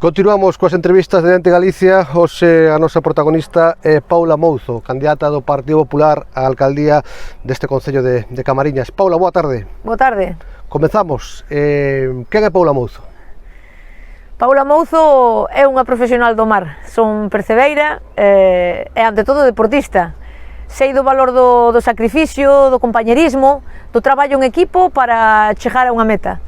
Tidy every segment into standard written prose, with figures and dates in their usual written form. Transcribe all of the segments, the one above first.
Continuamos coas entrevistas de Dente Galicia. Hoxe a nosa protagonista é Paula Mouzo, candidata do Partido Popular á alcaldía deste concello de Camariñas. Paula, boa tarde. Boa tarde. Comezamos. Quen é Paula Mouzo? Paula Mouzo é unha profesional do mar. Son percebeira e ante todo deportista. Sei do valor do sacrificio, do compañerismo, do traballo en equipo para chegar a unha meta.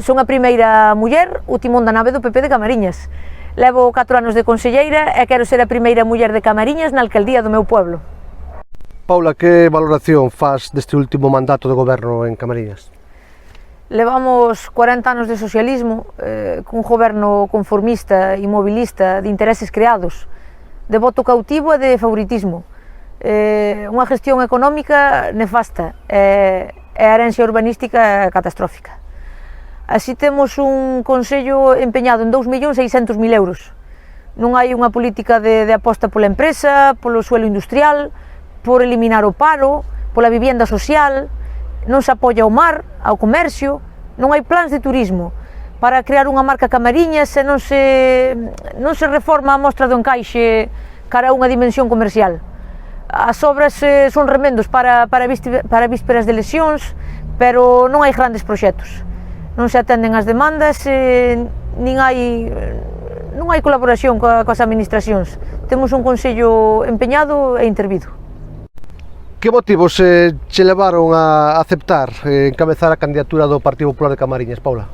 Son a primeira muller, o timón da nave do PP de Camariñas. Levo 4 anos de conselleira e quero ser a primeira muller de Camariñas na alcaldía do meu pueblo. Paula, que valoración faz deste último mandato de goberno en Camariñas? Levamos 40 anos de socialismo, cun goberno conformista, inmobilista, de intereses creados, de voto cautivo e de favoritismo. Unha gestión económica nefasta e a herencia urbanística catastrófica. Así temos un consello empeñado en 2.600.000 euros. Non hai unha política de aposta pola empresa, polo suelo industrial, por eliminar o paro, pola vivienda social, non se apoia ao mar, ao comercio, non hai plans de turismo para crear unha marca Camariñas e non se reforma a mostra do encaixe cara a unha dimensión comercial. As obras son remendos para vísperas de lesións, pero non hai grandes proxectos. Non se atenden as demandas, non hai colaboración coas administracións. Temos un consello empeñado e intervido. Que motivos che levaron a aceptar encabezar a candidatura do Partido Popular de Camariñas, Paula?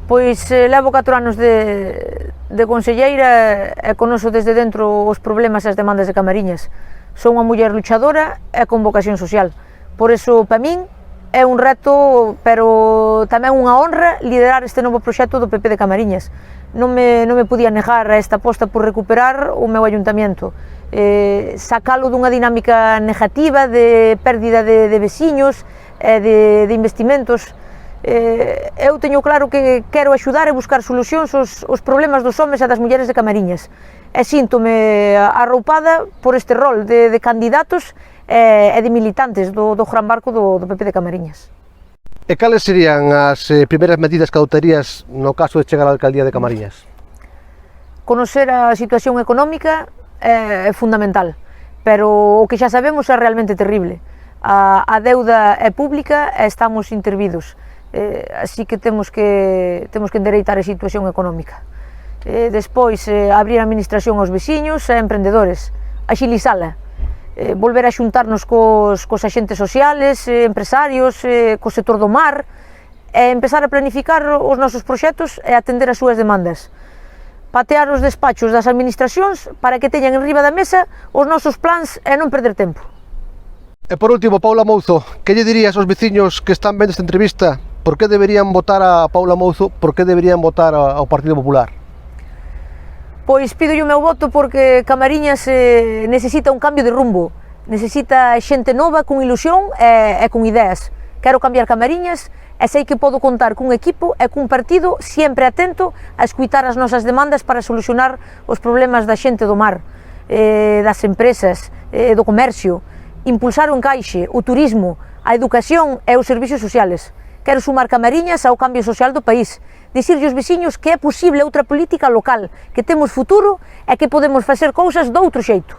Pois levo 4 anos de conselleira e conoso desde dentro os problemas e as demandas de Camariñas. Son unha muller luchadora e con vocación social. Por eso, para min, é un reto, pero tamén unha honra liderar este novo proxecto do PP de Camariñas. Non me podía negar a esta aposta por recuperar o meu ayuntamiento, sacalo dunha dinámica negativa de pérdida de veciños e de investimentos. Eu teño claro que quero axudar e buscar solucións aos problemas dos homes e das mulleres de Camariñas, e síntome arroupada por este rol de candidatos e de militantes do gran barco do PP de Camariñas. E cales serían as primeiras medidas que adoptarías no caso de chegar á alcaldía de Camariñas? Conocer a situación económica é fundamental, pero o que xa sabemos é realmente terrible. A deuda é pública e estamos intervidos, así que temos que endereitar a situación económica. Despois, abrir a administración aos veciños e emprendedores, axilizala, volver a xuntarnos cos axentes sociales, empresarios, co sector do mar, e empezar a planificar os nosos proxectos e atender as súas demandas. Patear os despachos das administracións para que teñan en riba da mesa os nosos plans e non perder tempo. E por último, Paula Mouzo, que lle dirías aos veciños que están vendo esta entrevista? Por que deberían votar a Paula Mouzo? Por que deberían votar ao Partido Popular? Pois pidolle o meu voto porque Camariñas necesita un cambio de rumbo, necesita xente nova, con ilusión e con ideas. Quero cambiar Camariñas e sei que podo contar cun equipo e cun partido sempre atento a escuitar as nosas demandas para solucionar os problemas da xente do mar, das empresas, do comercio, impulsar o encaixe, o turismo, a educación e os servicios sociales. Quero sumar Camariñas ao cambio social do país, dicirlle aos veciños que é posible outra política local, que temos futuro e que podemos facer cousas doutro xeito.